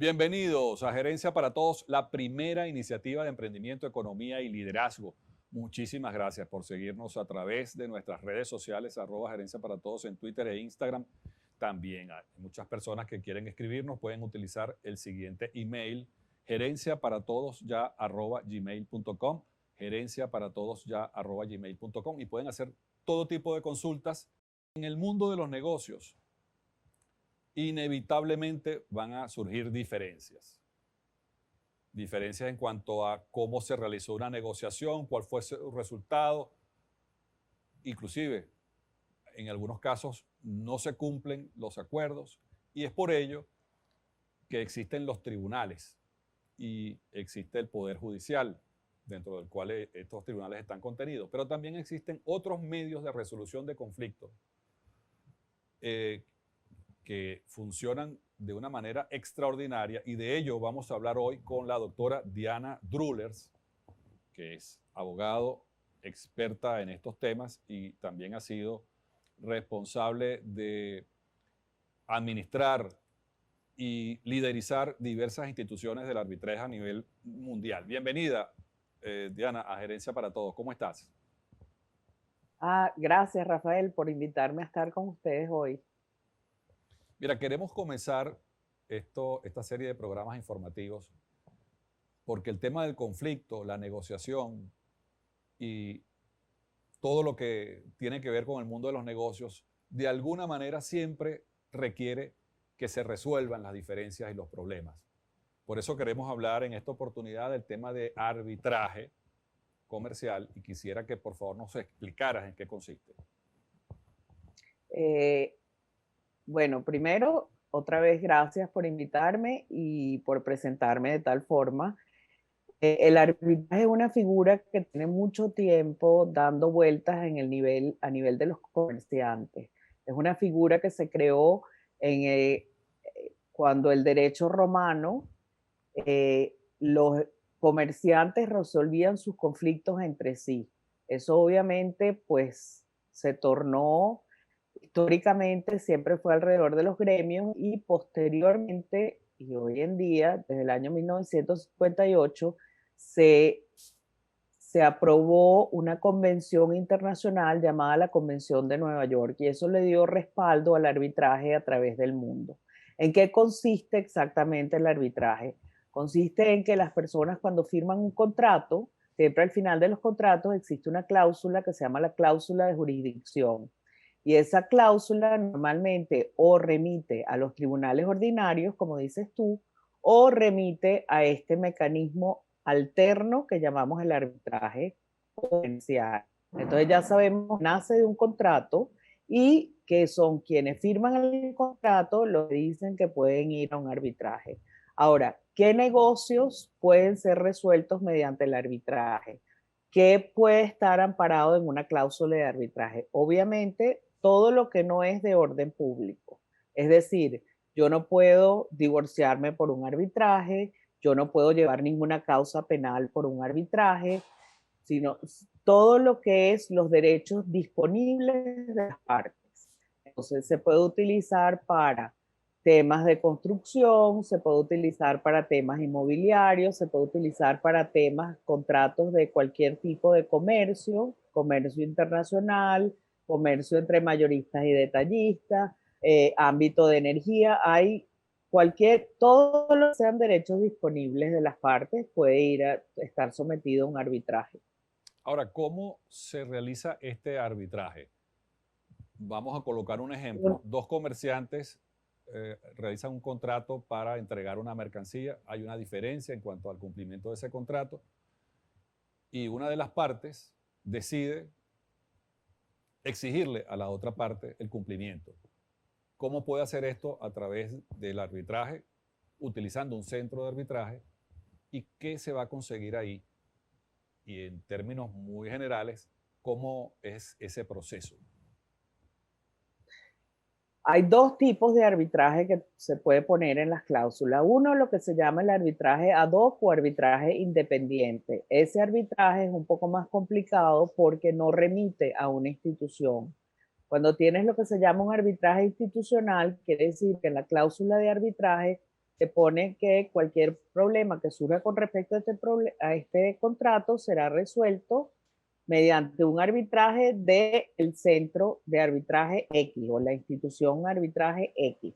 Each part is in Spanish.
Bienvenidos a Gerencia para Todos, la primera iniciativa de emprendimiento, economía y liderazgo. Muchísimas gracias por seguirnos a través de nuestras redes sociales, @Gerencia para Todos en Twitter e Instagram. También hay muchas personas que quieren escribirnos, pueden utilizar el siguiente email, gerenciaparatodosya@gmail.com, gerenciaparatodosya@gmail.com, y pueden hacer todo tipo de consultas. En el mundo de los negocios, inevitablemente van a surgir diferencias. Diferencias en cuanto a cómo se realizó una negociación, cuál fue su resultado. Inclusive, en algunos casos no se cumplen los acuerdos y es por ello que existen los tribunales y existe el Poder Judicial, dentro del cual estos tribunales están contenidos. Pero también existen otros medios de resolución de conflictos que funcionan de una manera extraordinaria, y de ello vamos a hablar hoy con la doctora Diana Drullers, que es abogado, experta en estos temas y también ha sido responsable de administrar y liderizar diversas instituciones del arbitraje a nivel mundial. Bienvenida, Diana, a Gerencia para Todos. ¿Cómo estás? Gracias, Rafael, por invitarme a estar con ustedes hoy. Mira, queremos comenzar esta serie de programas informativos porque el tema del conflicto, la negociación y todo lo que tiene que ver con el mundo de los negocios, de alguna manera siempre requiere que se resuelvan las diferencias y los problemas. Por eso queremos hablar en esta oportunidad del tema de arbitraje comercial y quisiera que por favor nos explicaras en qué consiste. Eh, bueno, primero, otra vez gracias por invitarme y por presentarme de tal forma. El arbitraje es una figura que tiene mucho tiempo dando vueltas a nivel de los comerciantes. Es una figura que se creó cuando el derecho romano, los comerciantes resolvían sus conflictos entre sí. Eso obviamente pues se tornó, históricamente siempre fue alrededor de los gremios y posteriormente y hoy en día, desde el año 1958, se, se aprobó una convención internacional llamada la Convención de Nueva York y eso le dio respaldo al arbitraje a través del mundo. ¿En qué consiste exactamente el arbitraje? Consiste en que las personas cuando firman un contrato, siempre al final de los contratos existe una cláusula que se llama la cláusula de jurisdicción. Y esa cláusula normalmente o remite a los tribunales ordinarios, como dices tú, o remite a este mecanismo alterno que llamamos el arbitraje comercial. Entonces ya sabemos, nace de un contrato y que son quienes firman el contrato los que dicen que pueden ir a un arbitraje. Ahora, ¿qué negocios pueden ser resueltos mediante el arbitraje? ¿Qué puede estar amparado en una cláusula de arbitraje? Obviamente, todo lo que no es de orden público. Es decir, yo no puedo divorciarme por un arbitraje, yo no puedo llevar ninguna causa penal por un arbitraje, sino todo lo que es los derechos disponibles de las partes. Entonces, se puede utilizar para temas de construcción, se puede utilizar para temas inmobiliarios, se puede utilizar para temas, contratos de cualquier tipo de comercio, comercio internacional, comercio entre mayoristas y detallistas, ámbito de energía, hay todo lo que sean derechos disponibles de las partes puede ir a estar sometido a un arbitraje. Ahora, ¿cómo se realiza este arbitraje? Vamos a colocar un ejemplo. Dos comerciantes realizan un contrato para entregar una mercancía. Hay una diferencia en cuanto al cumplimiento de ese contrato y una de las partes decide exigirle a la otra parte el cumplimiento. ¿Cómo puede hacer esto? A través del arbitraje, utilizando un centro de arbitraje. ¿Y qué se va a conseguir ahí? Y en términos muy generales, ¿cómo es ese proceso? Hay dos tipos de arbitraje que se puede poner en las cláusulas. Uno, lo que se llama el arbitraje ad hoc o arbitraje independiente. Ese arbitraje es un poco más complicado porque no remite a una institución. Cuando tienes lo que se llama un arbitraje institucional, quiere decir que en la cláusula de arbitraje se pone que cualquier problema que surja con respecto a este contrato será resuelto mediante un arbitraje del centro de arbitraje X o la institución arbitraje X.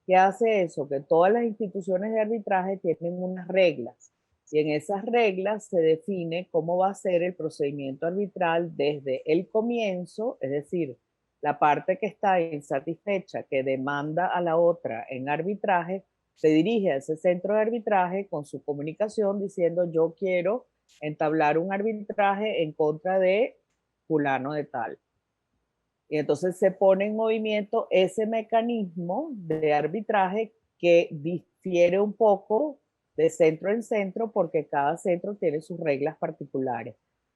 ¿Qué hace eso? Que todas las instituciones de arbitraje tienen unas reglas y en esas reglas se define cómo va a ser el procedimiento arbitral desde el comienzo, es decir, la parte que está insatisfecha, que demanda a la otra en arbitraje, se dirige a ese centro de arbitraje con su comunicación diciendo yo quiero entablar un arbitraje en contra de fulano de tal. Y entonces se pone en movimiento ese mecanismo de arbitraje que difiere un poco de centro en centro porque cada centro tiene sus reglas particulares.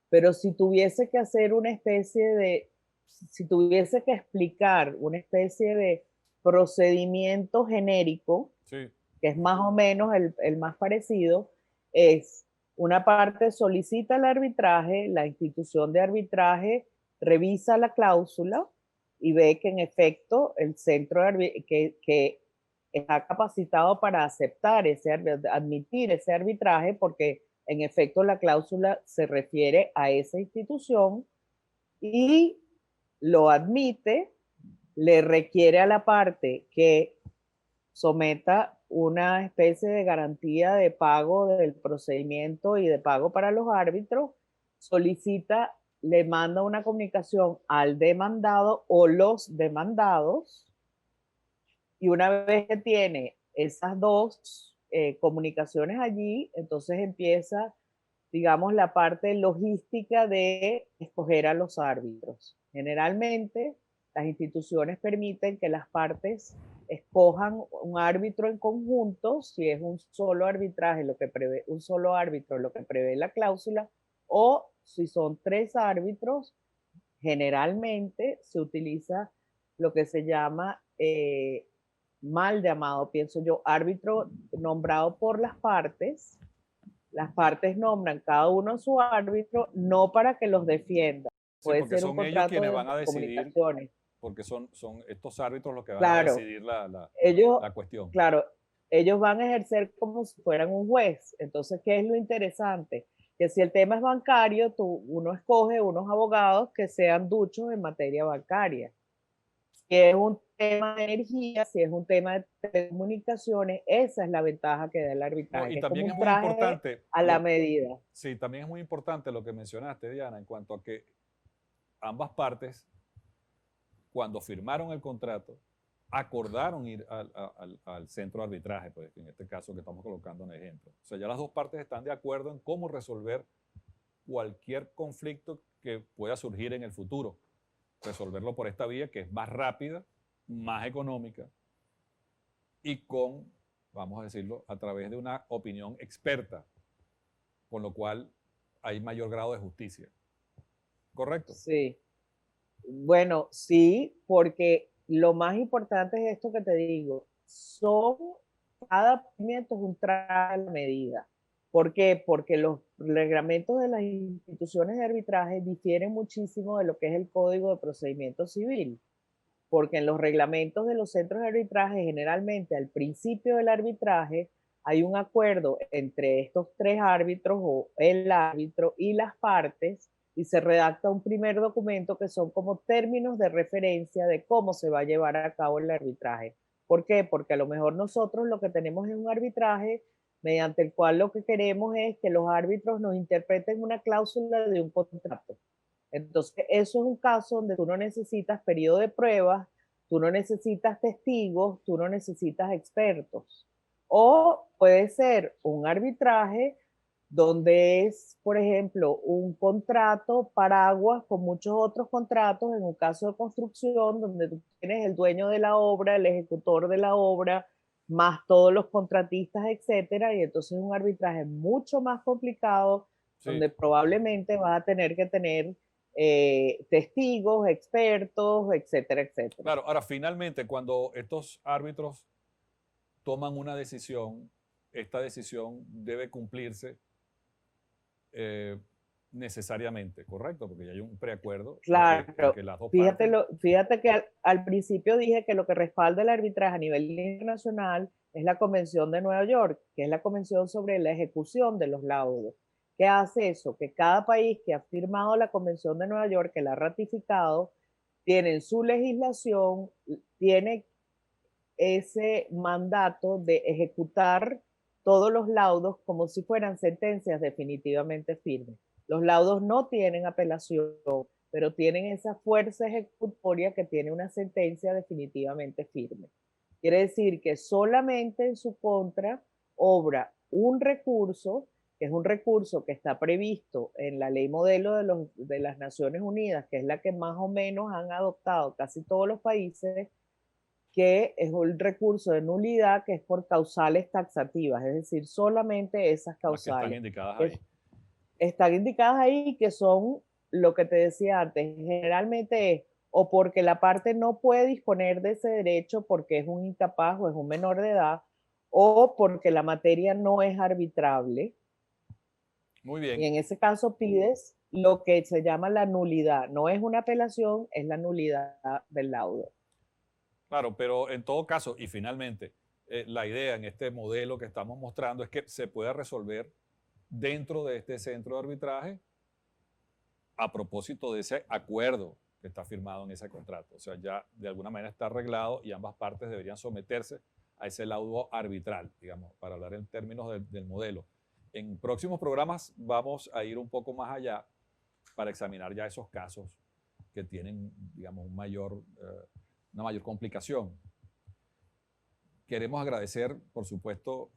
Pero si tuviese que hacer una especie de, si tuviese que explicar una especie de procedimiento genérico, Sí. que es más o menos el más parecido, es una parte solicita el arbitraje, la institución de arbitraje revisa la cláusula y ve que en efecto el centro que está capacitado para aceptar admitir ese arbitraje, porque en efecto la cláusula se refiere a esa institución y lo admite, le requiere a la parte que someta una especie de garantía de pago del procedimiento y de pago para los árbitros, solicita, le manda una comunicación al demandado o los demandados y una vez que tiene esas dos comunicaciones allí, entonces empieza, digamos, la parte logística de escoger a los árbitros. Generalmente, las instituciones permiten que las partes escojan un árbitro en conjunto, si es un solo arbitraje, lo que prevé, un solo árbitro, lo que prevé la cláusula, o si son tres árbitros, generalmente se utiliza lo que se llama mal llamado, pienso yo, árbitro nombrado por las partes nombran cada uno su árbitro, no para que los defienda. Sí, Puede porque ser un son ellos contrato quienes de van a decidir, comunicaciones. porque son estos árbitros los que van a Claro, decidir ellos, la cuestión. claro, ellos van a ejercer como si fueran un juez. Entonces, ¿qué es lo interesante? Que si el tema es bancario, uno escoge unos abogados que sean duchos en materia bancaria. Si es un tema de energía, si es un tema de telecomunicaciones, esa es la ventaja que da el No, arbitraje, y que es como también es un muy traje importante, a la medida. sí, también es muy importante lo que mencionaste, Diana, en cuanto a que ambas partes, cuando firmaron el contrato, acordaron ir al centro de arbitraje, pues en este caso que estamos colocando en ejemplo. O sea, ya las dos partes están de acuerdo en cómo resolver cualquier conflicto que pueda surgir en el futuro. Resolverlo por esta vía que es más rápida, más económica y con, vamos a decirlo, a través de una opinión experta, con lo cual hay mayor grado de justicia. ¿Correcto? Sí. Bueno, sí, porque lo más importante es esto que te digo. Cada procedimiento es un traje a la medida. ¿Por qué? Porque los reglamentos de las instituciones de arbitraje difieren muchísimo de lo que es el Código de Procedimiento Civil. Porque en los reglamentos de los centros de arbitraje, generalmente al principio del arbitraje, hay un acuerdo entre estos tres árbitros o el árbitro y las partes y se redacta un primer documento que son como términos de referencia de cómo se va a llevar a cabo el arbitraje. ¿Por qué? Porque a lo mejor nosotros lo que tenemos es un arbitraje mediante el cual lo que queremos es que los árbitros nos interpreten una cláusula de un contrato. Entonces, eso es un caso donde tú no necesitas periodo de pruebas, tú no necesitas testigos, tú no necesitas expertos. O puede ser un arbitraje donde es, por ejemplo, un contrato paraguas con muchos otros contratos, en un caso de construcción, donde tú tienes el dueño de la obra, el ejecutor de la obra, más todos los contratistas, etcétera, y entonces es un arbitraje mucho más complicado, Sí. donde probablemente vas a tener que tener testigos, expertos, etcétera, etcétera. Claro, ahora finalmente cuando estos árbitros toman una decisión, esta decisión debe cumplirse necesariamente, ¿correcto? Porque ya hay un preacuerdo en Claro, que las dos fíjate, partes, fíjate que al principio dije que lo que respalda el arbitraje a nivel internacional es la Convención de Nueva York, que es la Convención sobre la ejecución de los laudos. ¿Qué hace eso? Que cada país que ha firmado la Convención de Nueva York, que la ha ratificado, tiene en su legislación, tiene ese mandato de ejecutar todos los laudos como si fueran sentencias definitivamente firmes. Los laudos no tienen apelación, pero tienen esa fuerza ejecutoria que tiene una sentencia definitivamente firme. Quiere decir que solamente en su contra obra un recurso, que es un recurso que está previsto en la ley modelo de las Naciones Unidas, que es la que más o menos han adoptado casi todos los países, que es un recurso de nulidad que es por causales taxativas, es decir, solamente esas las que están causales indicadas que ahí. están indicadas ahí, que son lo que te decía antes, generalmente es o porque la parte no puede disponer de ese derecho porque es un incapaz o es un menor de edad, o porque la materia no es arbitrable. Muy Y bien. en ese caso pides lo que se llama la nulidad. No es una apelación, es la nulidad del laudo. Claro, pero en todo caso, y finalmente, la idea en este modelo que estamos mostrando es que se pueda resolver dentro de este centro de arbitraje a propósito de ese acuerdo que está firmado en ese contrato. O sea, ya de alguna manera está arreglado y ambas partes deberían someterse a ese laudo arbitral, digamos, para hablar en términos del modelo. En próximos programas vamos a ir un poco más allá para examinar ya esos casos que tienen, digamos, una mayor complicación. Queremos agradecer, por supuesto,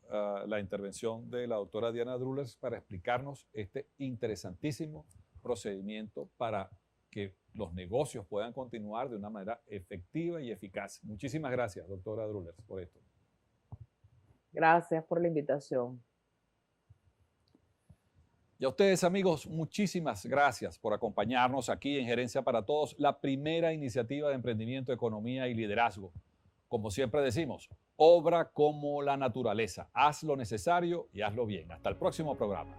la intervención de la doctora Diana Drullers para explicarnos este interesantísimo procedimiento para que los negocios puedan continuar de una manera efectiva y eficaz. Muchísimas gracias, doctora Drullers, por esto. Gracias por la invitación. Y a ustedes, amigos, muchísimas gracias por acompañarnos aquí en Gerencia para Todos, la primera iniciativa de emprendimiento, economía y liderazgo. Como siempre decimos, obra como la naturaleza. Haz lo necesario y hazlo bien. Hasta el próximo programa.